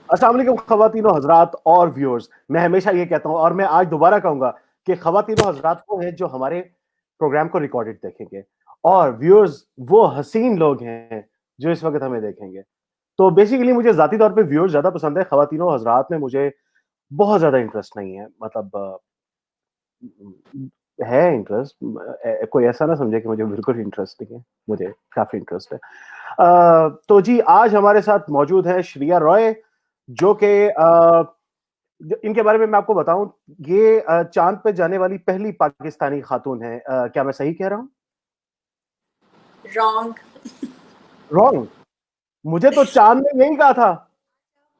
अस्सलाम वालेकुम ख़वातीनो हज़रात और व्यूअर्स। मैं हमेशा ये कहता हूँ और मैं आज दोबारा कहूँगा कि ख़वातीनो हज़रात वो हैं जो हमारे प्रोग्राम को रिकॉर्डेड देखेंगे और व्यूअर्स वो हसीन लोग हैं जो इस वक़्त हमें देखेंगे। तो बेसिकली मुझे ज़ाती तौर पे व्यूअर्स ज़्यादा पसंद है, ख़वातीनो हज़रात में मुझे बहुत ज़्यादा इंटरेस्ट नहीं है। मतलब है इंटरेस्ट कोई ऐसा ना समझे कि मुझे बिल्कुल इंटरेस्ट नहीं है, मुझे काफ़ी इंटरेस्ट है। तो जी आज हमारे साथ मौजूद है श्रेया रॉय जो कि इनके बारे में मैं आपको बताऊं ये चांद पे जाने वाली पहली पाकिस्तानी खातून है। क्या मैं सही कह रहा हूं? रॉन्ग। रॉन्ग? मुझे तो चांद ने यही कहा था।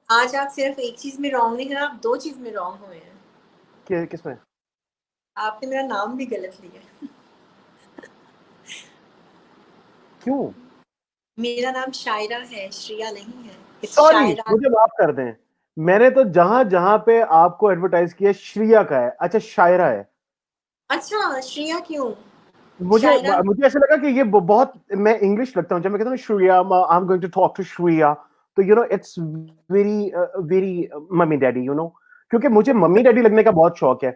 आज आप सिर्फ एक चीज में रॉन्ग नहीं है, आप दो चीज में रॉन्ग हुए हैं। किसमें? आपने मेरा नाम भी गलत लिया। क्यों? मेरा नाम शायरा है, श्रेया नहीं है। इट्स सॉरी, शायरा। मुझे माफ कर दें। मैंने तो जहां जहां पे आपको एडवर्टाइज किया श्रिया का है। अच्छा, शायरा है। अच्छा, श्रेया क्यों? मुझे शायरा। मुझे ऐसा लगा कि ये बहुत मैं इंग्लिश लगता हूँ जब मैं कहता हूँ Shreya, I am going to talk to Shreya, तो it's very very mummy daddy, क्योंकि मुझे मम्मी डैडी लगने का बहुत शौक है।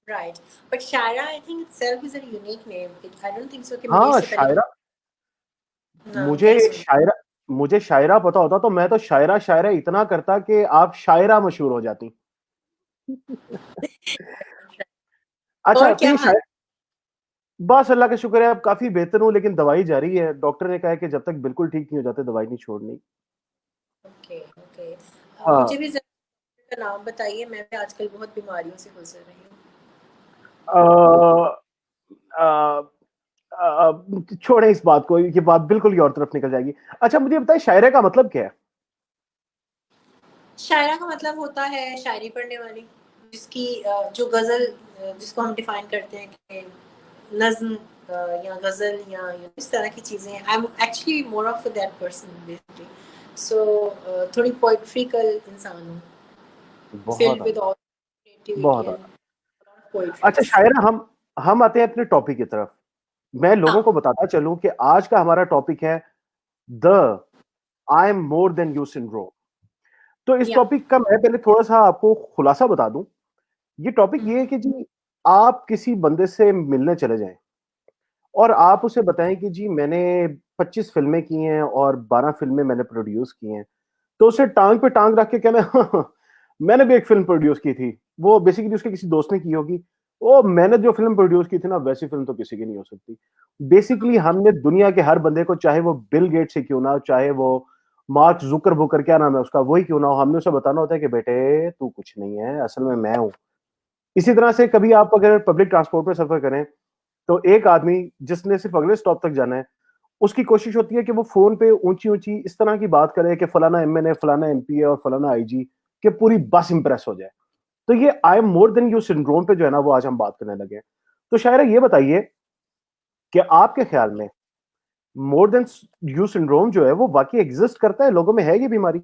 Right. But Shaira I think itself is a unique name. I don't think so कि मैंने हाँ, इससे पहले शायरा। नाम मुझे नहीं सुना। शायरा मुझे शायरा पता होता तो मैं तो शायरा शायरा इतना करता कि आप शायरा मशहूर हो जाती। अच्छा, और तो क्या ये हाल? बस अल्लाह का शुक्र है, अब काफी बेहतर हूँ, लेकिन दवाई जारी है। डॉक्टर ने कहा है कि जब तक बिल्कुल ठीक नहीं हो जाते दवाई नहीं छोड़नी। Okay okay. हाँ। मुझे भी जरा का नाम बताइए, मैं भी आजकल बहुत बीमारियों से गुजर रही हूँ। अ, अ, छोड़ें इस बात को, ये बात बिल्कुल ही और तरफ निकल जाएगी। अच्छा, मुझे बताइए शायरे का मतलब क्या है? शायरा का मतलब होता है शायरी पढ़ने वाली, जिसकी जो गज़ल, जिसको हम डिफाइन करते हैं कि नज़्म, या गज़ल या इस तरह की चीज़ें। I am actually more of that person basically. So थोड़ी पोएट्रिकल इंसान हूँ, बहुत फिल्ड विद आला। ऑल क्रिएटिविटी बहुत एंड आला। अच्छा पोएट्रीज। शायरा, हम आते हैं अपने टॉपिक की तरफ। मैं लोगों हाँ। को बताता चलूं कि आज का हमारा टॉपिक है the I am more than you syndrome. तो इस या। टॉपिक का मैं पहले थोड़ा सा आपको खुलासा बता दूं। ये टॉपिक ये है कि जी आप किसी बंदे से मिलने चले जाएं और आप उसे बताएं कि जी मैंने 25 फिल्में की हैं और 12 फिल्में मैंने प्रोड्यूस की हैं। तो उसे टांग पे टांग रख के कहना मैंने भी एक फिल्म प्रोड्यूस की थी। वो बेसिकली उसके किसी दोस्त ने की होगी। ओ, मैंने जो फिल्म प्रोड्यूस की थी ना, वैसी फिल्म तो किसी की नहीं हो सकती। बेसिकली हमने दुनिया के हर बंदे को, चाहे वो बिल गेट से क्यों ना, चाहे वो मार्क जुकरबर्ग, क्या नाम है उसका, वही क्यों ना हो, हमने उसे बताना होता है कि बेटे तू कुछ नहीं है, असल में मैं हूं। इसी तरह से कभी आप अगर पब्लिक ट्रांसपोर्ट में सफर करें तो एक आदमी जिसने सिर्फ अगले स्टॉप तक जाना है, उसकी कोशिश होती है कि वो फोन पे ऊंची ऊंची इस तरह की बात करे कि फलाना एमएनए, फलाना एमपी है और फलाना आईजी, कि पूरी बस इंप्रेस हो जाए। तो ये आई am more than you syndrome पे जो है ना, वो आज हम बात करने लगे हैं। तो शायरा ये बताइए कि आपके ख्याल में मोर देन यू सिंड्रोम जो है वो वाकई एग्जिस्ट करता है, लोगों में है ये बीमारी?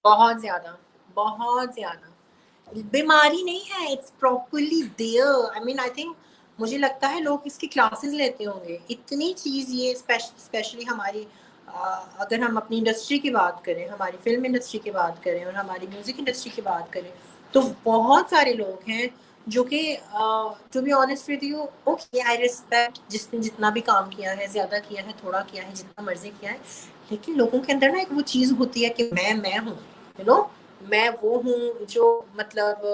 बहुत ज्यादा, बहुत ज्यादा बीमारी नहीं है, it's properly there. I mean I think, मुझे लगता है लोग इसकी क्लासेस लेते होंगे। इतनी चीज ये स्पेशली हमारी, अगर हम अपनी इंडस्ट्री की बात करें, हमारी फिल्म इंडस्ट्री की बात करें और हमारी म्यूजिक इंडस्ट्री की बात करें, तो बहुत सारे लोग हैं जो कि, to be honest with you, okay I respect जिसने जितना भी काम किया है, ज्यादा किया है, थोड़ा किया है, जितना मर्जी किया है, लेकिन लोगों के अंदर ना एक वो चीज होती है कि मैं हूँ, यू नो, मैं वो हूँ जो, मतलब,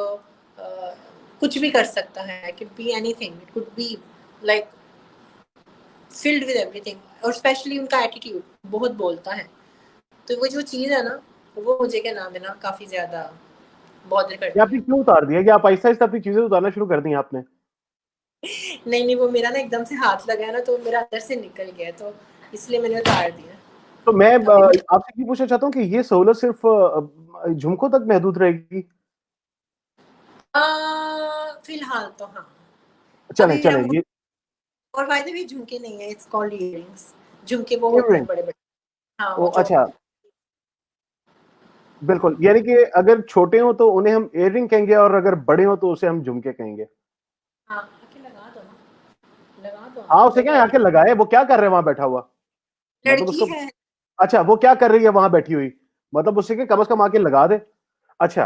अ, कुछ भी कर सकता है। I can be anything, it could be like filled with everything. और स्पेशली उनका एटीट्यूड बहुत बोलता है। तो वो जो चीज़ है ना, वो मुझे क्या नाम है ना, काफी ज्यादा बॉदर ये करती आपने है। क्यों उतार दिया कि आप आहिस्ता आहिस्ता अपनी चीजें उतारना शुरू कर दी आपने? नहीं नहीं, वो मेरा ना एकदम से हाथ लगा है ना, तो मेरा अंदर से निकल गया, तो इसलिए मैंने उतार दिया। तो मैं अभी मैं, आपसे ये पूछना चाहता हूँ कि ये सहूलत सिर्फ झुमकों तक महदूद रहेगी? फिलहाल तो हाँ। चलें अभी चलें हम, ये और बाय द वे झुमके नहीं है, इट्स कॉल्ड इयररिंग्स। झुमके वो होते हैं इयररिंग। बड़े बड़े। हाँ, ओ वो जो, अच्छा, बिल्कुल, यानी कि अगर छोटे हो तो उन्हें हम इयररिंग कहेंगे और अगर बड़े हो तो उसे हम झुमके कहेंगे। हाँ, आके लगा दो ना, लगा दो हाँ, आके, उसे मैं क्या कह रही आके लगाए, वो क्या कर रहे हैं वहां बैठा हुआ? हूँ, मतलब लड़की उसको, है। अच्छा वो क्या कर रही है वहां बैठी हुई? मतलब उससे कि कम से कम आके लगा दे। अच्छा,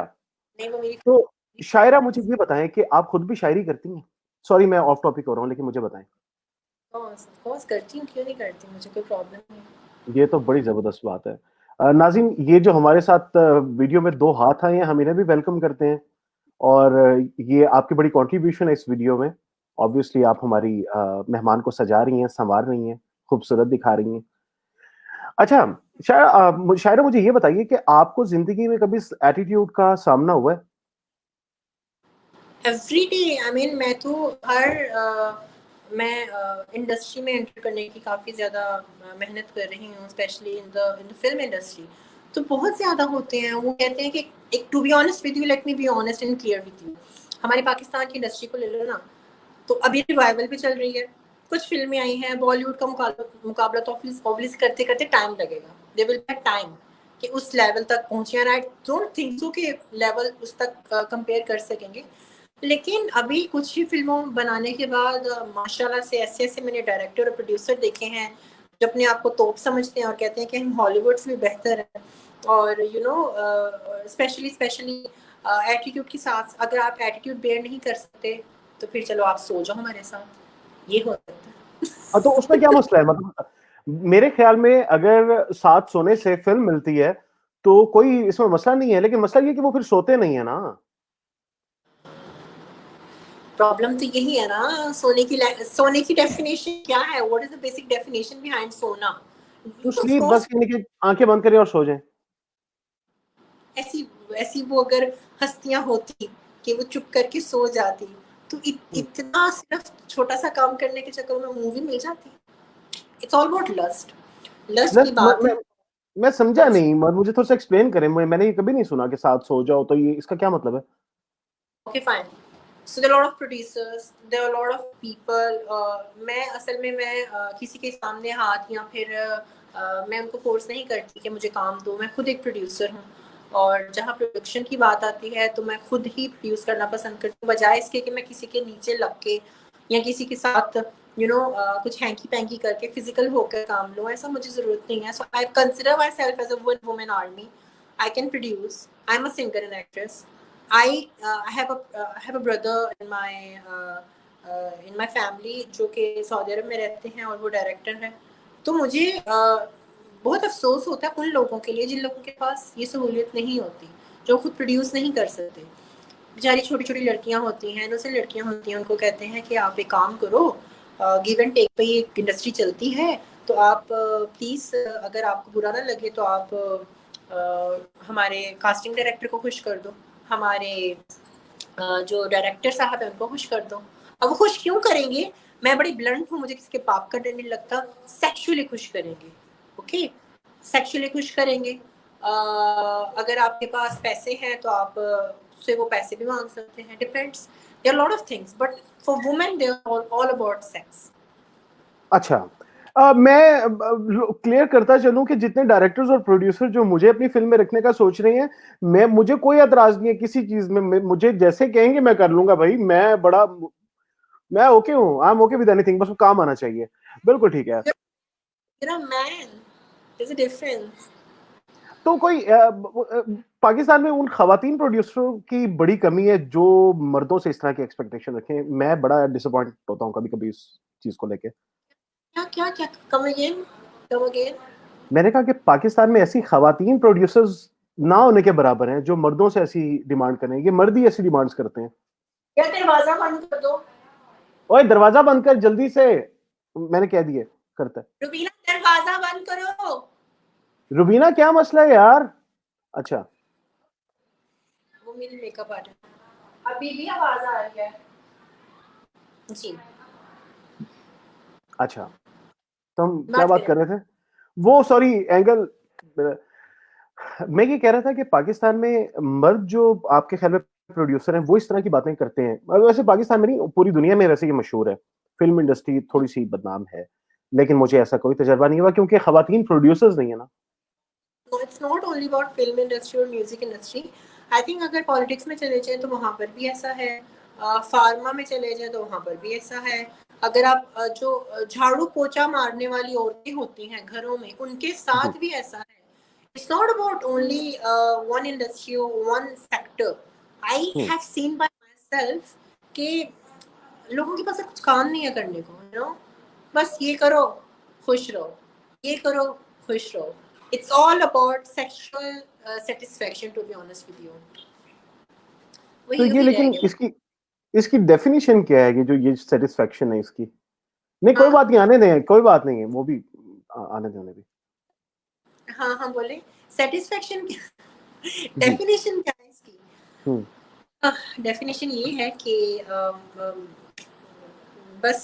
नहीं, वो मेरी तो शायरा मुझे ये बताएं कि आप खुद भी शायरी करती हैं? सॉरी मैं ऑफ टॉपिक हो रहा हूँ, लेकिन मुझे बताएं। ऑफ कोर्स करती हूँ, क्यों नहीं करती, मुझे कोई प्रॉब्लम नहीं। ये तो बड़ी जबरदस्त बात है। नाज़िम, ये जो हमारे साथ वीडियो में 2 हाथ आए हैं, हम इन्हें भी वेलकम करते हैं और ये आपकी बड़ी कंट्रीब्यूशन है इस वीडियो में। ऑब्वियसली आप हमारी मेहमान को सजा रही हैं, संवार रही हैं, खूबसूरत दिखा रही हैं। अच्छा, शायरा मुझे ये बताइए कि आपको ज़िंदगी में कभी इस एटीट्यूड का सामना हुआ है? एवरी डे, आई मीन मैं तो मैं इंडस्ट्री में एंटर करने की काफ़ी ज़्यादा मेहनत कर रही हूँ, specially in the film industry. तो बहुत ज़्यादा होते हैं, वो कहते हैं कि एक, to be honest with you, let me be honest and clear with you, हमारे पाकिस्तान की इंडस्ट्री को ले लो ना, तो अभी रिवाइवल भी चल रही है, कुछ फिल्में आई हैं, बॉलीवुड का मुकाबला तो ऑब्वियसली करते करते टाइम लगेगा, दे विल टेक टाइम कि उस लेवल तक पहुंचे, and I don't think so कि लेवल उस तक कंपेयर कर सकेंगे। लेकिन अभी कुछ ही फिल्मों बनाने के बाद माशाल्लाह से ऐसे ऐसे मैंने डायरेक्टर और प्रोड्यूसर देखे हैं जो अपने आप को तोप समझते हैं और कहते हैं कि हम हॉलीवुड से भी बेहतर हैं, और यू नो स्पेशली एटीट्यूड के साथ, अगर आप एटीट्यूड बेयर नहीं कर सकते तो फिर चलो आप सो जाओ हमारे साथ, ये हो सकता हाँ, तो उसमें क्या मसला है? मतलब मेरे ख्याल में अगर साथ सोने से फिल्म मिलती है, तो कोई इसमें मसला नहीं है, लेकिन मसला ये है कि वो फिर सोते नहीं है ना। प्रॉब्लम तो यही है ना, सोने की डेफिनेशन क्या है, what is the basic definition behind सोना? टू ऑफ स्लीप बस कोर्स, ये नहीं कि आंखें बंद करें और सो जाएं। ऐसी ऐसी वो अगर हस्तियां होती कि वो चुप करके सो जाती, तो इतना सिर्फ छोटा सा काम करने के चक्कर में मूवी मिल जाती। It's all about lust, lust की लस्ट बात है। मैं समझा नहीं, मुझे थोड़ा सा एक्सप्लेन करें। मैंने ये कभी नहीं सुना कि साथ सो जाओ, तो ये इसका क्या मतलब है? Okay fine, so there are lot of producers, there are lot of people, मैं असल में मैं किसी के सामने हाथ या फिर मैं उनको फोर्स नहीं करती कि मुझे काम दो, मैं खुद एक प्रोड्यूसर हूँ, और जहाँ प्रोडक्शन की बात आती है तो मैं खुद ही प्रोड्यूस करना पसंद करती हूँ, बजाय इसके कि मैं किसी के नीचे लग के या किसी के साथ कुछ हैंकी पैंकी करके फिजिकल होकर काम लूँ, ऐसा मुझे ज़रूरत नहीं है। So I consider myself as a one women army, I can produce, I am a singer and actress, I have a brother in my family जो कि सऊदी अरब में रहते हैं और वो डायरेक्टर हैं। तो मुझे बहुत अफसोस होता है उन लोगों के लिए जिन लोगों के पास ये सहूलियत नहीं होती, जो खुद प्रोड्यूस नहीं कर सकते। बेचारी छोटी-छोटी लड़कियाँ होती हैं, इनोसेंट लड़कियाँ होती हैं, उनको कहते हैं कि आप एक काम करो, गिव एंड टेक पे ये इंडस्ट्री चलती है, तो आप प्लीज़, अगर आपको बुरा ना लगे तो आप हमारे कास्टिंग डायरेक्टर को खुश कर दो, हमारे जो डायरेक्टर साहब हैं उनको खुश कर दो। अब वो खुश क्यों करेंगे? मैं बड़ी ब्लंट हूँ, मुझे किसी के पाप का डर नहीं लगता, सेक्सुअली खुश करेंगे, ओके? सेक्सुअली खुश करेंगे। अगर आपके पास पैसे हैं तो आप उससे वो पैसे भी माँग सकते हैं, depends, there are lot of things, but for women they are all about sex. अच्छा, मैं क्लियर करता चलूं कि जितने डायरेक्टर्स और प्रोड्यूसर जो मुझे अपनी फिल्म में रखने का सोच रहे हैं, मुझे कोई एतराज नहीं है किसी चीज में। मुझे जैसे कहेंगे मैं कर लूंगा भाई। मैं ओके हूँ, I am okay with anything, बस वो काम आना चाहिए। बिल्कुल ठीक है। You're a man, there's a difference. तो कोई पाकिस्तान में उन खवातीन प्रोड्यूसरों की बड़ी कमी है जो मर्दों से इस तरह की एक्सपेक्टेशन रखें। मैं बड़ा डिसअपॉइंट होता हूँ कभी कभी इस चीज को लेके। क्या क्या क्या, कम अगेन, कम अगेन। मैंने कहा कि पाकिस्तान में ऐसी खवातीन प्रोड्यूसर्स ना होने के बराबर हैं जो मर्दों से ऐसी डिमांड करें। ये मर्द ही ऐसी डिमांड्स करते हैं। या दरवाजा बंद कर दो। ओए दरवाजा बंद कर जल्दी से। मैंने कह दिए करता है। रुबीना, दरवाजा बंद करो। रुबीना क्या मसला है यार? अच्छा वो मेरी मेकअप आर्टिस्ट, अभी भी आवाज आ रही है जी। अच्छा, तो हम क्या बात बात करें। कर रहे थे? वो सॉरी एंगल। मैं ये कह रहा था कि पाकिस्तान में मर्द जो आपके ख्याल में प्रोड्यूसर हैं वो इस तरह की बातें करते हैं। वैसे पाकिस्तान में नहीं, पूरी दुनिया में वैसे ये मशहूर है। फिल्म इंडस्ट्री थोड़ी सी बदनाम है, लेकिन मुझे ऐसा कोई तजर्बा नहीं हुआ क्योंकि खवातीन प्रोड्यूसर्स नहीं है ना। No, it's not only about film industry और म्यूजिक इंडस्ट्री। आई थिंक अगर पॉलिटिक्स में चले जाए तो वहाँ पर भी ऐसा है, फार्मा में चले जाए तो वहाँ पर भी ऐसा है। अगर आप जो झाड़ू पोछा मारने वाली औरतें होती हैं घरों में, उनके जी। साथ भी ऐसा है। it's not about only one industry or one sector. I have seen by myself कि लोगों के पास कुछ काम नहीं है करने को, you know, बस ये करो खुश रहो, ये करो खुश रहो. It's all about sexual satisfaction, to be honest with you. तो वही ये वही रह लेकिन गया. इसकी इसकी डेफिनेशन क्या है कि जो ये सेटिस्फेक्शन है इसकी? नहीं कोई हाँ बात नहीं, आने दें, कोई बात नहीं है, वो भी आने दें, उन्हें भी. हाँ हाँ बोले. सेटिस्फेक्शन जी. डेफिनेशन क्या है इसकी? हम्म. डेफिनेशन ये है कि बस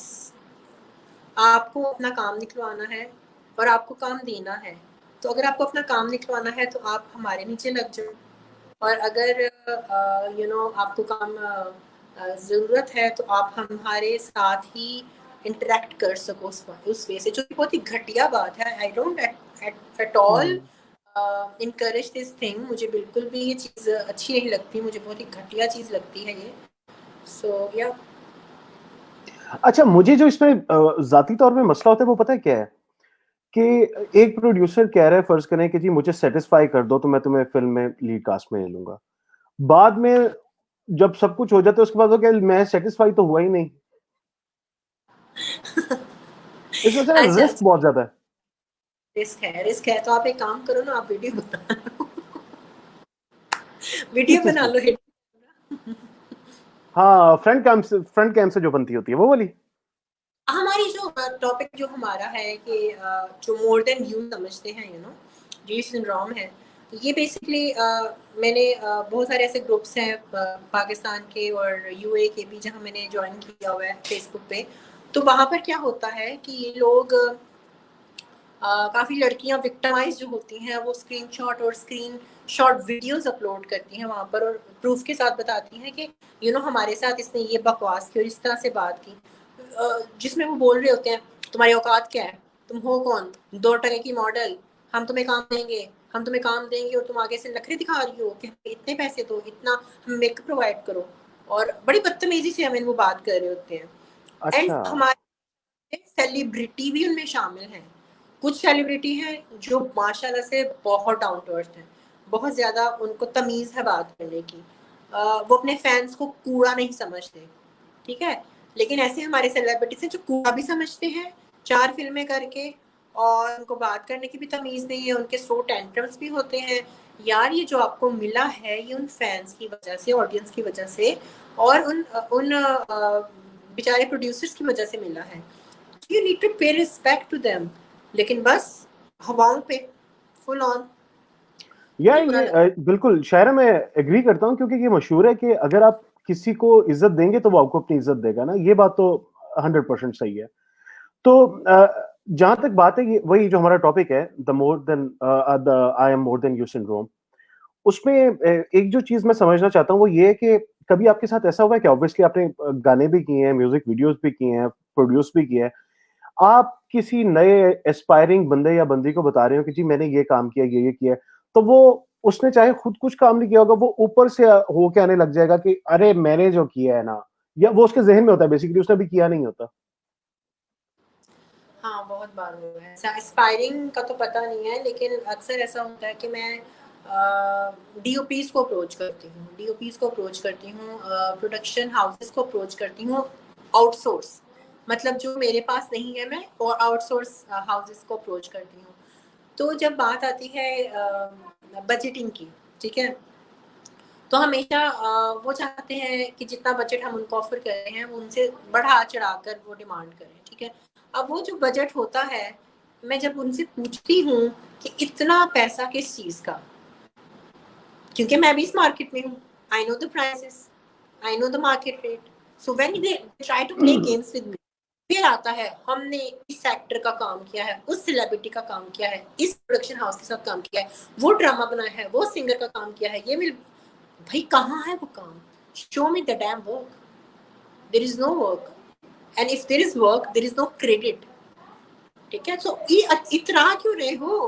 आपको अपना काम निकलवाना है और आपको काम देना है. तो अगर आपको अपना काम निकलवाना है तो आप हमारे नीचे लग जाओ, और अगर यू नो आपको काम ज़रूरत है तो आप हमारे साथ ही इंटरेक्ट कर सको उस वे से, जो कि बहुत ही घटिया बात है. I don't at all encourage this thing. मुझे बिल्कुल भी ये चीज़ अच्छी नहीं लगती, मुझे बहुत ही घटिया चीज़ लगती है ये. सो या अच्छा, मुझे जो इसमें जाती तौर पे मसला होता है वो पता है क्या है कि एक प्रोड्यूसर कह रहा है, फर्ज करें कि जी मुझे सेटिस्फाई कर दो तो मैं तुम्हें फिल्म में लीड कास्ट में ले लूंगा. बाद में जब सब कुछ हो जाता है उसके बाद वो क्या, मैं सेटिस्फाई तो हुआ ही नहीं. इसमें से अच्छा रिस्क बहुत ज्यादा है. रिस्क है तो आप एक काम करो ना, आप वीडियो बना लो. किस वीडियो चीज बना की? लो हिट. हाँ, फ्रंट कैम से जो बनती होती है वो वाली. हमारी जो टॉपिक जो हमारा है कि जो मोर देन यू समझते हैं, यू नो, जी सिंड्रोम है. ये बेसिकली मैंने बहुत सारे ऐसे ग्रुप्स हैं पाकिस्तान के और यूए के भी जहाँ मैंने ज्वाइन किया हुआ है फेसबुक पे. तो वहाँ पर क्या होता है कि ये लोग काफ़ी लड़कियां विक्टिमाइज जो होती हैं वो स्क्रीनशॉट और स्क्रीन शॉट वीडियोस अपलोड करती हैं वहाँ पर और प्रूफ के साथ बताती हैं कि यू नो हमारे साथ इसने ये बकवास की और इस तरह से बात की, जिसमें वो बोल रहे होते हैं तुम्हारी औकात क्या है, तुम हो कौन, 2 टके की मॉडल, हम तुम्हें काम देंगे, हम तुम्हें काम देंगे और तुम आगे से नखरे दिखा रही हो कि इतने पैसे दो, इतना मेकअप प्रोवाइड करो. और बड़ी बदतमीजी से हमें वो बात कर रहे होते हैं. एंड अच्छा. हमारे सेलिब्रिटी भी उनमें शामिल हैं. कुछ सेलिब्रिटी हैं जो माशाल्लाह से बहुत डाउन टू अर्थ हैं, बहुत ज़्यादा उनको तमीज़ है बात करने की. वो अपने फैंस को कूड़ा नहीं समझते, ठीक है. लेकिन ऐसे हमारे सेलिब्रिटीज हैं जो कूड़ा भी समझते हैं 4 फिल्में करके, और उनको बात करने की भी तमीज़ नहीं है. उनके शो टेंट्रम्स भी होते हैं. यार ये जो आपको मिला है ये उन फैंस की वजह से, ऑडियंस की वजह से और उन बेचारे प्रोड्यूसर्स की वजह से मिला है. यू नीड टू पे रिस्पेक्ट टू देम. लेकिन बस हवाओं पे फुल ऑन यार मुझे बुरा ये लगता बिल्कुल शायरा मैं एग्री करता हूँ क्योंकि ये मशहूर है कि अगर आप किसी को इज्जत देंगे तो वो आपको अपनी इज्जत देगा ना. ये बात तो 100% सही है. तो जहां तक बात है, ये वही जो हमारा टॉपिक है, the more then the I am more than you syndrome, उसमें एक जो चीज मैं समझना चाहता हूँ वो ये है कि कभी आपके साथ ऐसा हुआ है कि ऑब्वियसली आपने गाने भी किए हैं, म्यूजिक वीडियोस भी किए हैं, प्रोड्यूस भी किया है, आप किसी नए एस्पायरिंग बंदे या बंदी को बता रहे हो कि जी मैंने ये काम किया, ये किया है, तो वो उसने चाहे खुद कुछ काम नहीं किया होगा, वो ऊपर से हो के आने लग जाएगा कि अरे मैंने जो किया है ना, या वो उसके जहन में होता है बेसिकली, उसने भी किया नहीं होता. हाँ, बहुत बार हुआ है ऐसा. एस्पायरिंग का तो पता नहीं है, लेकिन अक्सर ऐसा होता है कि मैं डीओपीज को अप्रोच करती हूँ, प्रोडक्शन हाउसेस को अप्रोच करती हूँ आउटसोर्स, मतलब जो मेरे पास नहीं है मैं और आउटसोर्स हाउसेस को अप्रोच करती हूँ. तो जब बात आती है बजटिंग की, ठीक है, तो हमेशा वो चाहते हैं कि जितना बजट हम उनको ऑफर कर रहे हैं वो उनसे बढ़ा चढ़ाकर वो डिमांड करें, ठीक है. अब वो जो बजट होता है, मैं जब उनसे पूछती हूँ कि इतना पैसा किस चीज का, क्योंकि मैं भी इस मार्केट में हूँ, I know the prices, I know the market rate. So when they try to play games with me, फिर आता है हमने इस सेक्टर का काम किया है, उस सेलिब्रिटी का काम किया है, इस प्रोडक्शन हाउस के साथ काम किया है, वो ड्रामा बनाया है, वो सिंगर का काम किया है, ये मिल. भाई कहाँ है वो काम? Show me the damn work. There is no work, and if there is work there is no credit, ठीक है. सो ये इतना क्यों रहे हो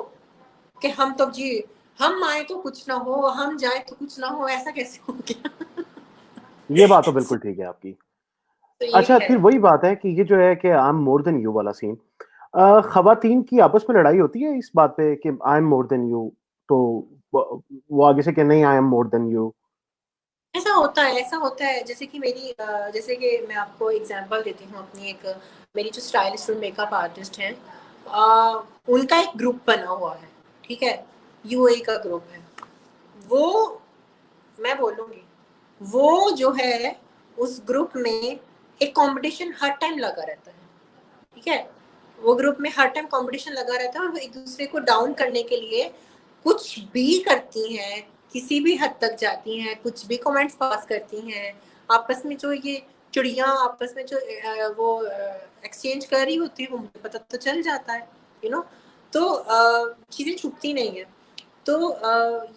कि हम तो जी, हम आए तो कुछ ना हो, हम जाए तो कुछ ना हो, ऐसा कैसे हो गया? ये बात तो बिल्कुल ठीक है आपकी. तो ये अच्छा, है. फिर वही बात है कि ये जो है कि आई एम मोर देन यू वाला सीन, खवातीन की आपस में लड़ाई होती है इस बात पे कि आई एम मोर देन यू, तो वो आगे से कि नहीं आई एम मोर देन यू? ऐसा होता है, ऐसा होता है। जैसे कि जैसे कि मैं आपको एग्जांपल देती हूँ अपनी एक, मेरी जो स्टाइलिस्ट और मेकअप आर्टिस्ट हैं, उनका एक ग्रुप बना हुआ है, ठीक है, यूएई का ग्रुप है। वो, मैं बोलूँगी, वो जो है उस ग्रुप में एक कंपटीशन हर टाइम लगा रहता है, ठीक है। वो ग्रुप में हर टाइम कंपटीशन लगा रहता है और वो एक दूसरे को डाउन करने के लिए कुछ भी करती हैं, किसी भी हद तक जाती हैं, कुछ भी कमेंट्स पास करती हैं। आपस में जो ये चिड़िया आपस में जो वो एक्सचेंज कर रही होती है, वो मुझे पता तो चल जाता है, यू नो। तो चीज़ें छुपती नहीं है। तो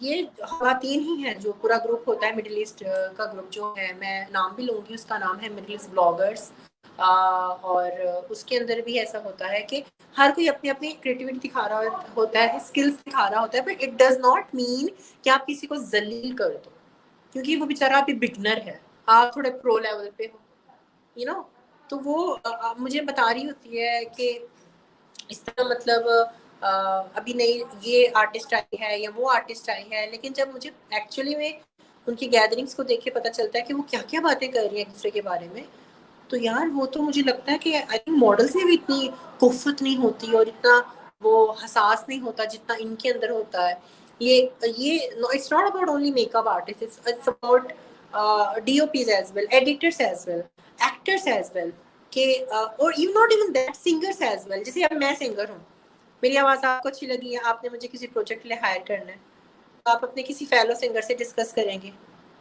ये ख़वातीन ही हैं, जो पूरा ग्रुप होता है मिडिल ईस्ट का ग्रुप जो है, मैं नाम भी लूँगी, उसका नाम है मिडिल ईस्ट ब्लॉगर्स। और उसके अंदर भी ऐसा होता है कि हर कोई अपनी-अपनी क्रिएटिविटी दिखा रहा होता है, स्किल्स दिखा रहा होता है, but it does not mean कि आप किसी को ज़लील कर दो, क्योंकि वो बेचारा अभी बिगिनर है, आप थोड़े प्रो लेवल पे हो, यू नो। तो वो मुझे बता रही होती है कि इस तरह मतलब अभी नहीं ये आर्टिस्ट आई है या वो आर्टिस्ट आई है, लेकिन जब मुझे एक्चुअली में उनकी गैदरिंग्स को देख के पता चलता है कि वो क्या-क्या बातें कर रही हैं एक-दूसरे के बारे में, तो यार वो तो मुझे लगता है कि आई थिंक मॉडल्स में भी इतनी कुफ़्फ़त नहीं होती और इतना वो हसास नहीं होता जितना इनके अंदर होता है। ये it's not about only makeup artist, it's about DOPs as well, editors as well, actors as well, कि और you not even that, singers as well. जैसे अब मैं सिंगर हूँ, मेरी आवाज़ आपको अच्छी लगी है, आपने मुझे किसी प्रोजेक्ट के लिए हायर करना है, तो आप अपने किसी फेलो सिंगर से डिस्कस करेंगे।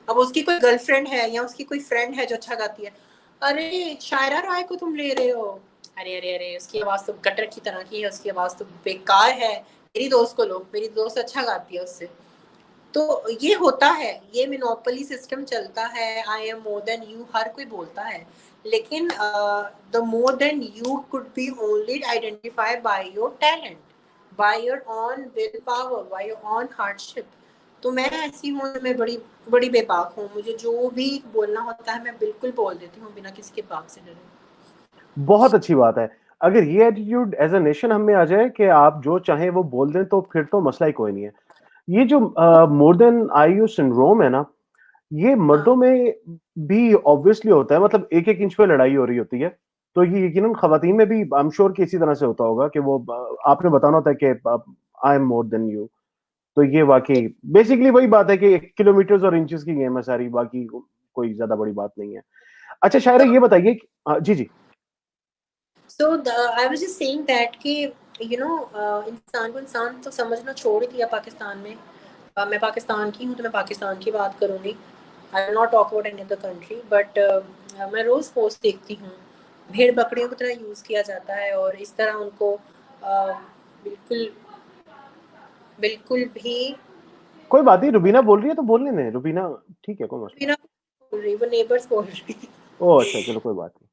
अब उसकी कोई गर्लफ्रेंड है या उसकी कोई फ्रेंड है जो अच्छा गाती है, अरे शायरा राय को तुम ले रहे हो, अरे अरे अरे उसकी आवाज़ तो गटर की तरह की है, उसकी आवाज़ तो बेकार है, मेरी दोस्त को लो, मेरी दोस्त अच्छा गाती है उससे। तो ये होता है, ये मोनोपोली सिस्टम चलता है, I am more than you हर कोई बोलता है, लेकिन the more than you could be only identify by your talent, by your own will power, by your own hardship. तो मैं ऐसी हूँ, मैं बड़ी बड़ी बेबाक हूँ, मुझे जो भी बोलना होता है मैं बिल्कुल बोल देती हूँ बिना किसी के बात से डरे। बहुत अच्छी बात है। अगर ये एटीट्यूड एज़ अ नेशन हम में आ जाए कि आप जो चाहें वो बोल दें, तो फिर तो मसला ही कोई नहीं है। ये जो मोर देन आईयू सिंड्रोम है ना, ये हाँ, मर्दों में भी ऑब्वियसली होता है, मतलब एक-एक इंच पे लड़ाई हो रही होती है। तो ये यकीनन ख़वातीन में भी आई एम श्योर कि इसी तरह से होता होगा कि वो आपने बताना होता है कि आई एम मोर देन यू। तो ये वाक़ई बेसिकली वही बात है कि किलोमीटर्स और इंचेस की गेम है सारी, बाकी कोई ज़्यादा बड़ी बात नहीं है। अच्छा शायरा तो ये बताइए कि जी, जी। So I was just saying that कि इंसान को इंसान तो समझना छोड़ ही दिया पाकिस्तान में। मैं पाकिस्तान की हूँ तो मैं पाकिस्तान की बात करूँगी, I will not talk about any other country, but मैं रोज़ पोस्ट देखती हूँ, भेड़ बकरियों की तरह यूज़ किया जाता है और इस तरह उनको बिल्कुल बिल्कुल भी कोई बात नहीं, रुबीना बोल रही है तो बोलने दें, रुबीना ठीक है, कोई मसला नहीं। बिना बोल रही, वो नेबर्स बोल रही। ओह! अच्छा, चलो कोई बात नहीं।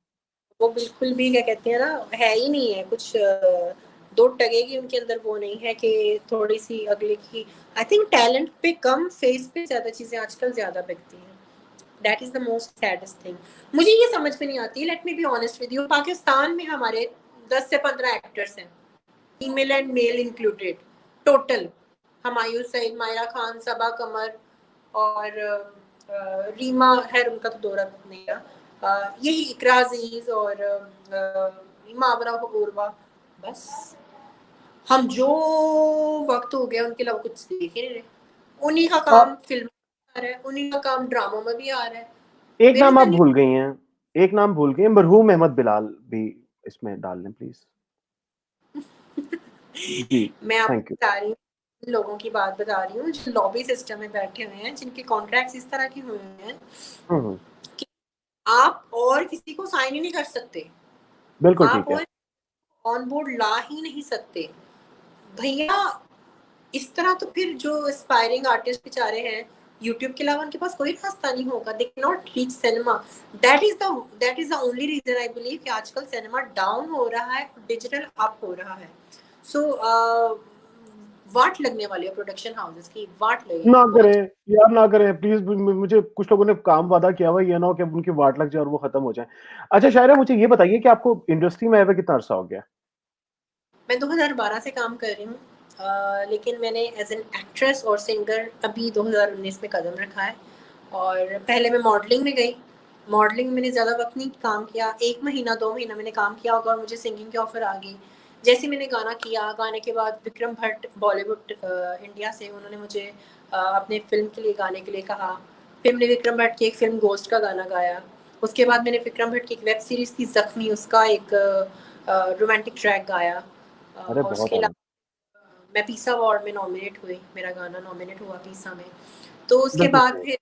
वो बिल्कुल भी क्या कहते हैं ना, है ही नहीं है कुछ, दो टगे की उनके अंदर वो नहीं है कि थोड़ी सी अगले की। आई थिंक टैलेंट पे कम, फेस पे ज्यादा चीजें आजकल ज्यादा बिकती हैं। That is the most saddest thing. मुझे ये समझ में नहीं आती, let me be honest with you, Pakistan में हमारे 10 से 15 एक्टर्स हैं, female and male included, total. Humayun Saeed, Mayra Khan, Saba Qamar और रीमा, खैर उनका तो दौरा नहीं रहा, यही इकरा अजीज और मावरा उर्वा, बस। हम जो वक्त हो गया उनके अलावा कुछ देख ही नहीं रहे। उन्हीं का अ, काम फिल्म आ रहा है, उन्हीं का काम ड्रामों में भी आ रहा है। एक वेयर इज नाम आप द भूल गई हैं, एक नाम भूल गई हैं, मरहूम अहमद बिलाल भी इसमें डाल लें प्लीज़। जी, मैं आपको थैंक यू। बता रही हूँ, लोगों की बात बता रही हूँ जो लॉबी सिस्टम में बैठे हुए हैं, जिनके कॉन्ट्रैक्ट्स इस तरह के हुए हैं हुँ, हुँ। कि आप और किसी को साइन ही नहीं कर सकते, बिल्कुल आप ठीक है। और ऑन बोर्ड ला ही नहीं सकते। भैया इस तरह तो फिर जो एस्पायरिंग आर्टिस्ट बेचारे हैं, यूट्यूब के अलावा उनके पास कोई रास्ता नहीं होगा, they can not reach cinema. That is the only reason I believe कि आजकल सिनेमा डाउन हो रहा है, डिजिटल अप हो रहा है। सो वाट लगने वाली है प्रोडक्शन हाउसेस की, वाट ना लगेगी बहुत। करें, यार ना करें प्लीज़, मुझे कुछ लोगों ने काम वादा किया हुआ है, ये ना हो कि अब उनकी वाट लग जाए और वो खत्म हो जाए। अच्छा शायरा मुझे ये बताइए कि आपको इंडस्ट्री में आए हुए कितना अरसा हो गया? मैं 2012 से काम कर रही हूँ, लेकिन मैंने एज एन एक्ट्रेस और सिंगर अभी 2019 में कदम रखा है। और पहले मैं मॉडलिंग में गई। मॉडलिंग में मैंने ज़्यादा वक्त नहीं काम किया, 1 महीना 2 महीना मैंने काम किया होगा और मुझे सिंगिंग की ऑफ़र आ गई। जैसे मैंने गाना किया, गाने के बाद विक्रम भट्ट बॉलीवुड इंडिया से उन्होंने मुझे अपने फ़िल्म के लिए गाने के लिए कहा। फिर मैंने विक्रम भट्ट की एक फ़िल्म गोश्त का गाना गाया। उसके बाद मैंने विक्रम भट्ट की एक वेब सीरीज़ थी ज़ख्मी, उसका एक रोमांटिक ट्रैक गाया। अरे और बहुत उसके आला। अलावा मैं पीसा अवार्ड में नॉमिनेट हुई, मेरा गाना नॉमिनेट हुआ पीसा में। तो उसके बिल्कुल बाद सही। फिर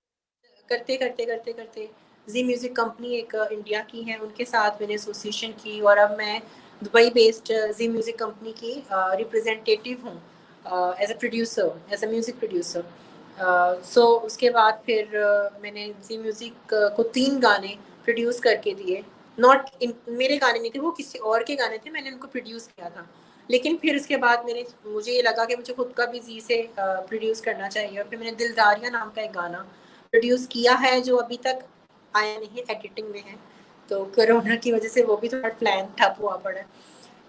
करते जी म्यूज़िक कंपनी एक इंडिया की है, उनके साथ मैंने एसोसिएशन की और अब मैं Dubai based Zee music company की रिप्रेजेंटेटिव हूँ as a producer, as a music producer. So उसके बाद फिर मैंने जी म्यूज़िक को 3 गाने प्रोड्यूस करके दिए। नॉट इन मेरे गाने नहीं थे, वो किसी और के गाने थे, मैंने उनको प्रोड्यूस किया था। लेकिन फिर उसके बाद मुझे ये लगा कि मुझे खुद का भी जी से प्रोड्यूस करना चाहिए और फिर मैंने दिलदारियाँ नाम का एक गाना प्रोड्यूस किया है जो अभी तक आया नहीं, एडिटिंग में है। तो कोरोना की वजह से वो भी थोड़ा प्लान ठप हुआ पड़ा है।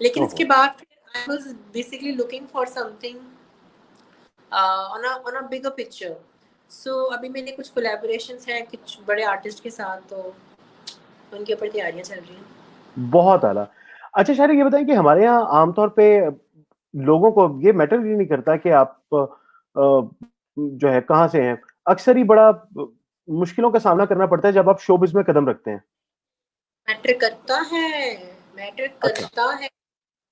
लेकिन इसके ओहो। बाद फिर I was basically looking for something on a bigger picture. So अभी मेरे कुछ कोलैबोरेशंस हैं कुछ बड़े आर्टिस्ट के साथ, तो उनके ऊपर तैयारियां चल रही हैं। बहुत आला। अच्छा शायरा ये बताइए कि हमारे यहाँ आमतौर पे लोगों को ये मैटर ही नहीं करता कि आप जो है कहाँ से हैं। अक्सर ही बड़ा मुश्किलों का सामना करना पड़ता है जब आप शोबिज़ में कदम रखते हैं। मैटर करता है, मैटर अच्छा। करता है।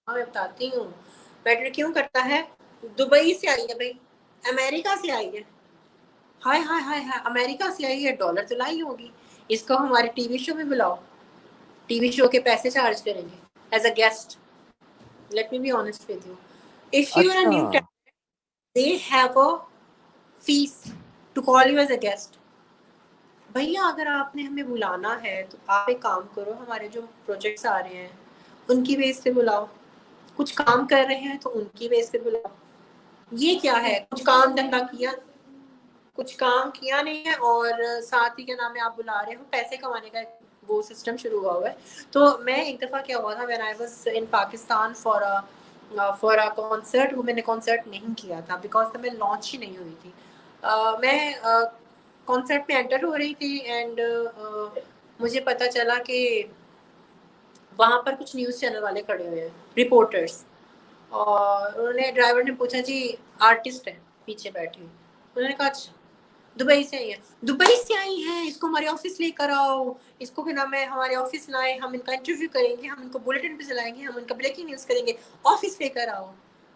हाँ, मैं बताती हूँ। मैटर क्यों करता है? दुबई से आई है भाई, अमेरिका से आई है। हाय हाय हाय हाय, अमेरिका से आई है, डॉलर तो लाई होगी। इसको हमारे टीवी शो में बुलाओ, टीवी शो के पैसे चार्ज करेंगे as a guest. Let me be honest with you, if you are a अच्छा। New talent they have a fees to call you as a guest. भैया अगर आपने हमें बुलाना है तो आप एक काम करो, हमारे जो प्रोजेक्ट्स आ रहे हैं उनकी बेस पे बुलाओ, कुछ काम कर रहे हैं तो उनकी बेस पे बुलाओ। ये क्या है, कुछ काम धंधा किया, कुछ काम किया नहीं है और साथ ही क्या नाम है आप बुला रहे हो, पैसे कमाने का वो सिस्टम शुरू हुआ है। तो मैं एक दफ़ा क्या हुआ था, when I was in Pakistan for a concert, वो मैंने कॉन्सर्ट नहीं किया था बिकॉज मैं लॉन्च ही नहीं हुई थी। मैं कॉन्सर्ट में एंटर हो रही थी एंड मुझे पता चला कि वहाँ पर कुछ न्यूज़ चैनल वाले खड़े हुए हैं, रिपोर्टर्स। और उन्होंने ड्राइवर ने पूछा जी आर्टिस्ट है पीछे बैठी हुई। उन्होंने कहा अच्छा दुबई से आई है। दुबई से आई हैं, इसको हमारे ऑफिस लेकर आओ, इसको क्या नाम है हमारे ऑफिस लाए, हम इनका इंटरव्यू करेंगे, हम इनको बुलेटिन पे चलाएंगे, हम इनका ब्रेकिंग न्यूज़ करेंगे, ऑफिस लेकर आओ।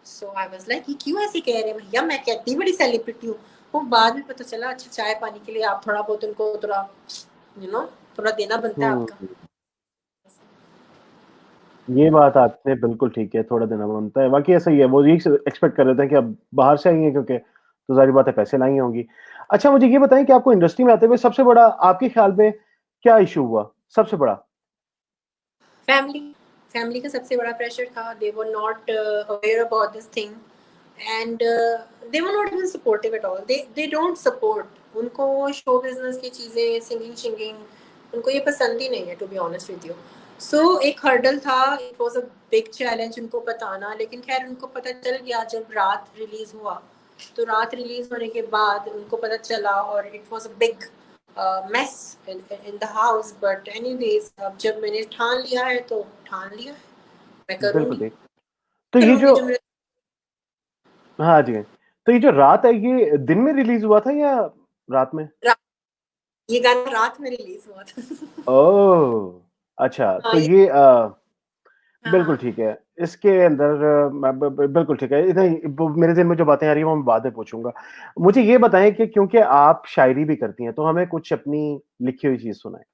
सो आई वाज लाइक ये क्यों ऐसे कह रहे हैं भैया, मैं कितनी बड़ी सेलिब्रिटी हूँ। वो बाद में पता चला अच्छा चाय पानी के लिए आप थोड़ा बहुत उनको थोड़ा थोड़ा देना बनता है हुँ। आपका। ये बात आपने बिल्कुल ठीक है, थोड़ा देना बनता है। वाक़ई ऐसा ही है, वो यही स एक्सपेक्ट कर लेते हैं कि अब बाहर से आई हैं क्योंकि तो ज़ाहिर बात है पैसे लाई होंगी। अच्छा मुझे ये बताइए कि आपको इंडस्ट्री में आते हुए सबसे बड़ा आपके ख्याल में क्या इश्यू हुआ? सबसे बड़ा? फैमिली, फैमिली का सबसे बड़ा प्रेशर था। They were not aware about this thing and they were not even supportive at all. They don't support. उनको शो बिजनेस की चीज़ें, सिंगिंग शिंगिंग उनको ये पसंद ही नहीं है, to be honest with you. So एक हर्डल था, it was a big challenge उनको बताना, लेकिन खैर उनको पता चल गया जब रात रिलीज हुआ। तो रात रिलीज होने के बाद उनको पता चला और it was a big mess in the house. But anyways अब जब मैंने ठान लिया है तो ठान लिया है, मैं बिल्कुल करूँगी, ठीक। तो ये करूँगी जो जो मेरा। हाँ जी, तो ये जो रात है ये दिन में रिलीज़ हुआ था या रात में? रा ये गाना रात में रिलीज हुआ था। ओह! अच्छा, हाँ, तो ये ये बिल्कुल हाँ। ठीक है। इसके अंदर मैं ब बिल्कुल ठीक है। नहीं, वो मेरे ज़हन में जो बातें आ रही हैं वो मैं बाद में पूछूँगा। मुझे ये बताएँ कि क्योंकि आप शायरी भी करती हैं, तो हमें कुछ अपनी लिखी हुई चीज़ सुनाएँ।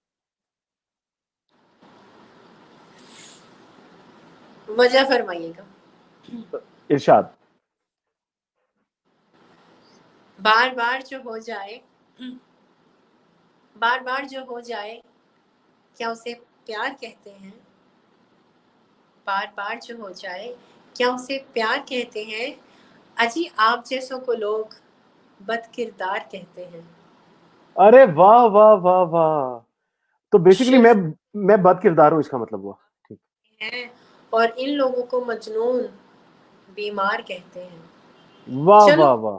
वजह फरमाइएगा। इरशाद। बार बार जो हो जाए, बार बार जो हो जाए, क्या उसे प्यार कहते हैं? बार बार जो हो जाए, क्या उसे प्यार कहते हैं? अजी आप जैसों को लोग बदकिरदार कहते हैं। अरे वाह, वाह, वाह, वाह! तो बेसिकली शिल्प मैं बद किरदार हूँ इसका मतलब हुआ। ठीक। हैं और इन लोगों को मजनून, बीमार कहते हैं। वाह चलो वाह वाह।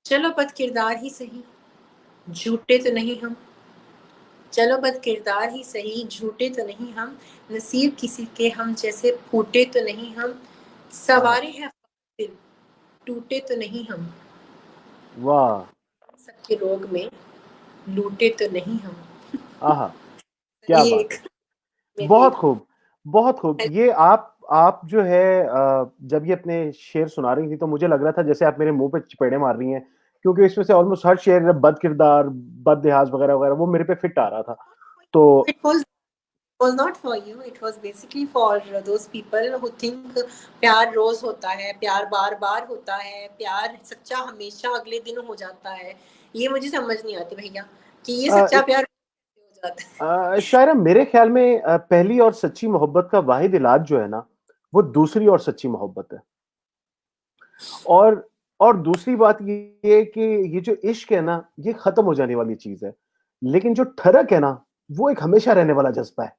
चलो बद किरदार ही सही, झूठे तो नहीं हम। चलो बद किरदार ही सही, झूठे तो नहीं हम। नसीब किसी के हम जैसे फूटे तो नहीं हम। आहा, सवारे हैं दिल, टूटे तो नहीं हम। वाह। सबके रोग में लूटे तो नहीं हम। आहा, क्या ये बात एक है। मेरी बहुत एक खूब, बहुत खूब। ये आप जो है जब ये अपने शेर सुना रही थी तो मुझे लग रहा था जैसे आप मेरे मुंह पे चपेड़े मार रही हैं, क्योंकि इसमें से ऑलमोस्ट हर शेर बद किरदार, बद लिहाज वगैरह वगैरह वो मेरे पे फिट आ रहा था। तो it was not for you, it was basically for those people who think प्यार रोज होता है, प्यार बार बार होता है, प्यार सच्चा हमेशा अगले दिन हो जाता है। ये मुझे समझ नहीं आती भैया कि ये अ, सच्चा प्यार हो जाता है। शायरा मेरे ख्याल में पहली और सच्ची मोहब्बत का वाहिद इलाज जो है ना, वो दूसरी और सच्ची मोहब्बत है। और दूसरी बात ये है कि ये जो इश्क है ना, ये खत्म हो जाने वाली चीज है, लेकिन जो ठरक है ना, वो एक हमेशा रहने वाला जज्बा है।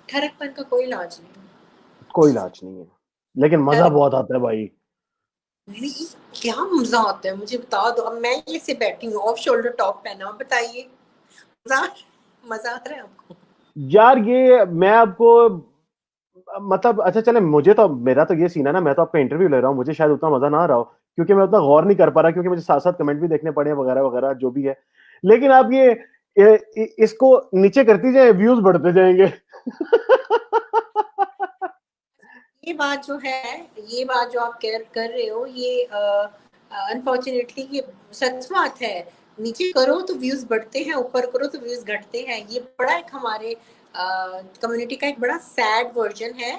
ठरकपन का कोई इलाज नहीं। कोई इलाज नहीं है, लेकिन मजा ठरक बहुत आता है भाई। क्या मजा आता है मुझे बता दो। अब मैं ये से बैठी हूँ ऑफ शोल्डर टॉप पहना, बताइए मजा मजा आ रहा है आपको? यार ये मैं आपको मतलब अच्छा चले, मुझे तो मेरा तो ये सीन है ना, मैं तो आपका इंटरव्यू ले रहा हूँ, मुझे शायद उतना मजा ना आ रहा हो, क्योंकि मैं उतना गौर नहीं कर पा रहा, क्योंकि मुझे साथ साथ कमेंट भी देखने पड़े वगैरह वगैरह जो भी है। लेकिन आप इसको नीचे करती जाए, व्यूज बढ़ते जाएंगे। ये बात जो है, ये बात जो आप कर रहे हो, ये अनफॉर्चुनेटली ये सच बात है। नीचे करो तो व्यूज बढ़ते हैं, ऊपर करो तो व्यूज घटते हैं। ये बड़ा एक हमारे कम्युनिटी का एक बड़ा सैड वर्जन है।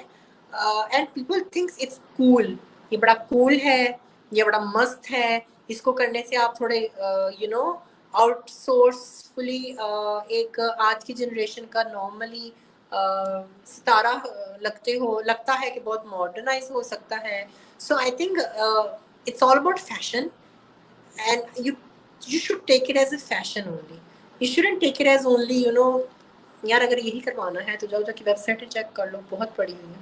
And people thinks it's cool, ये बड़ा कूल है, ये बड़ा मस्त है। इसको करने से आप थोड़े यू नो आउटसोर्सफुली एक आज की जनरेशन का नॉर्मली सितारा लगता है कि बहुत मॉडर्नाइज हो सकता है। So I think it's all about fashion and you should take it as a fashion only. You shouldn't take it as only, you know, यार अगर यही करवाना है तो जाओ जाके वेबसाइट चेक कर लो, बहुत पड़ी हुई है।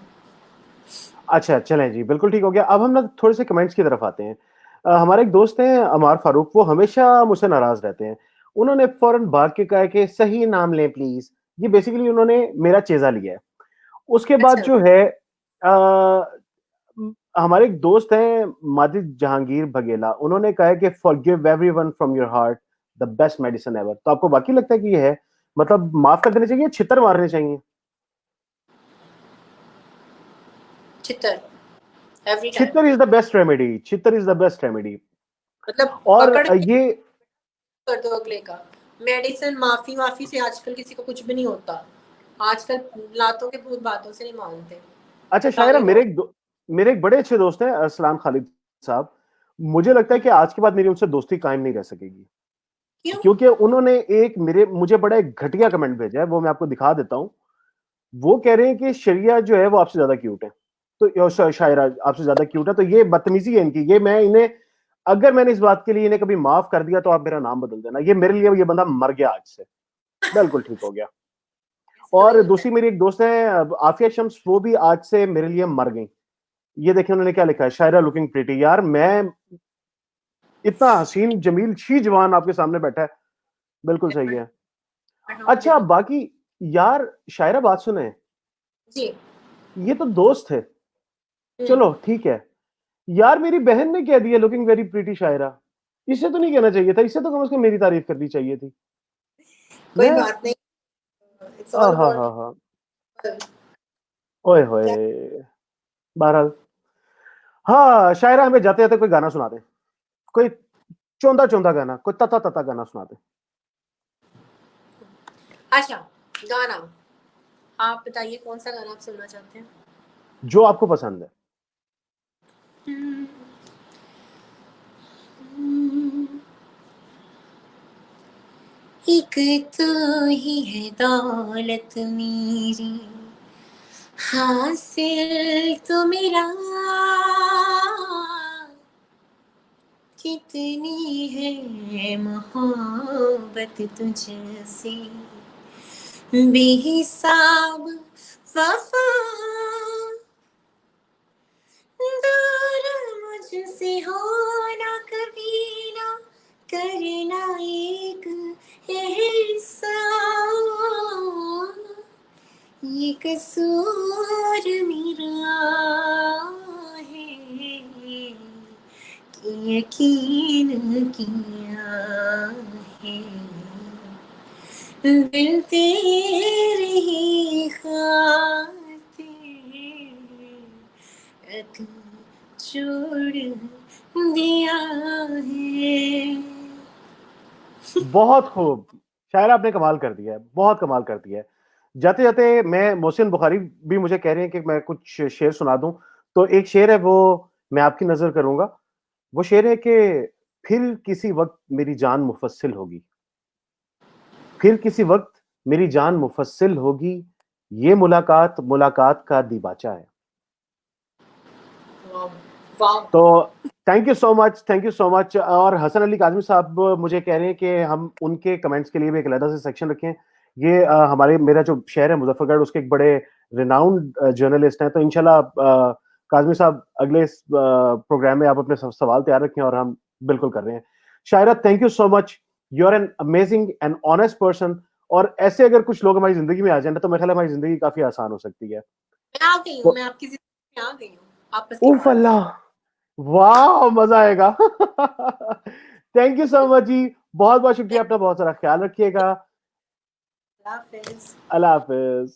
अच्छा चलें जी, बिल्कुल ठीक हो गया। अब हम ना थोड़े से कमेंट्स की तरफ आते हैं। हमारे एक दोस्त हैं अमार फारूक, वो हमेशा मुझसे नाराज रहते हैं। उन्होंने फौरन भाग के कहा है कि सही नाम लें प्लीज। ये बेसिकली उन्होंने मेरा चेजा लिया है। उसके बाद अच्छा, जो है हमारे एक दोस्त हैं माजिद जहांगीर बघेला, उन्होंने कहा है कि forgive everyone from your heart, the best medicine ever. तो आपको बाकी लगता है कि ये है, मतलब माफ कर देने चाहिए, छितर मारने चाहिए? चित्तर एवरी टाइम। छितर इज द बेस्ट रेमेडी, छितर इज द बेस्ट रेमेडी। मतलब और पकड़ के ये कर दो अगले का। मेडिसिन माफी माफी से आजकल किसी को कुछ भी नहीं होता। आजकल लातों के भूत बातों से नहीं मानते। अच्छा बताओ शायरा, ये लो। मेरे एक बड़े अच्छे दोस्त हैं अरसलान खालिद साहब। मुझे लगता है कि आज के बाद मेरी उनसे दोस्ती कायम नहीं रह सकेगी, क्यों? क्योंकि उन्होंने एक मेरे मुझे बड़ा एक घटिया कमेंट भेजा है, वो मैं आपको दिखा देता हूं। वो कह रहे हैं कि शरिया जो है वो आपसे ज्यादा क्यूट है। तो शायरा आपसे ज्यादा क्यूट है, तो ये बदतमीजी है इनकी। ये मैं इन्हें, अगर मैंने इस बात के लिए इन्हें कभी माफ कर दिया तो आप मेरा नाम बदल देना। ये मेरे लिए ये बंदा मर गया आज से, बिल्कुल ठीक हो गया। थोड़ा ही और होता है। दूसरी मेरी एक दोस्त है आफिया शम्स, वो भी आज से मेरे लिए मर गई। ये देखिए उन्होंने क्या लिखा है, शायरा लुकिंग प्रिटी। यार मैं इतना हसीन जमील शी जवान आपके सामने बैठा है, बिल्कुल सही है। अच्छा बाकी यार शायरा बात सुने, जी। ये तो दोस्त है, चलो ठीक है। यार मेरी बहन ने कह दिया लुकिंग वेरी प्रीटी शायरा, इसे तो नहीं कहना चाहिए था, इसे तो कम से कम मेरी तारीफ करनी चाहिए थी। कोई मैं बात नहीं, इट्स ऑल हाँ अबाउट हाँ हाँ, ओए होए। क्या। बहरहाल, हाँ शायरा हमें जाते जाते कोई गाना सुना दे, कोई चौंधा चौंधा गाना, कोई तता तता गाना सुना दे। अच्छा, गाना आप बताइए कौन सा गाना आप सुनना चाहते हैं? जो आपको पसंद है। एक तू ही है दौलत मेरी, हासिल तो मेरा, कितनी है मोहब्बत तुझसे, बेहिसाब वफा मुझसे हो ना कभी ना करना एक एहसान, ये कसूर मेरा है कि यकीन किया है, दिल तेरे ही खातिर रख छोड़ दिया है। बहुत खूब शायरा, आपने कमाल कर दिया है, बहुत कमाल कर दिया है। जाते जाते मैं मोहसिन बुखारी भी मुझे कह रहे हैं कि मैं कुछ शेर सुना दूं, तो एक शेर है वो मैं आपकी नजर करूंगा। वो शेर है कि फिर किसी वक्त मेरी जान मुफस्सिल होगी, फिर किसी वक्त मेरी जान मुफस्सिल होगी, ये मुलाकात मुलाकात का दीबाचा है। वाह वाह। तो thank you so much, thank you so much. और हसन अली काज़मी साहब मुझे कह रहे हैं कि हम उनके कमेंट्स के लिए भी एक अलग से सेक्शन रखें। ये हमारे मेरा जो शहर है मुजफ्फरगढ़, उसके एक बड़े रिनाउंड जर्नलिस्ट हैं, तो इंशाल्लाह काज़मी साहब अगले प्रोग्राम में आप अपने सवाल तैयार रखें और हम बिल्कुल कर रहे हैं। Shaira, thank you so much, you are an amazing and honest person. और ऐसे अगर कुछ लोग हमारी जिंदगी में आ जाए ना, तो मेरे ख्याल हमारी जिंदगी काफी आसान हो सकती है। मैं आ गई हूँ, मैं आपकी जिंदगी में आ गई हूँ, आप बस उफ टिकट अल्लाह, वाह मजा आएगा। थैंक यू सो मच जी, बहुत बहुत शुक्रिया, अपना बहुत सारा ख्याल रखिएगा। हाफिज। अल्लाह हाफिज।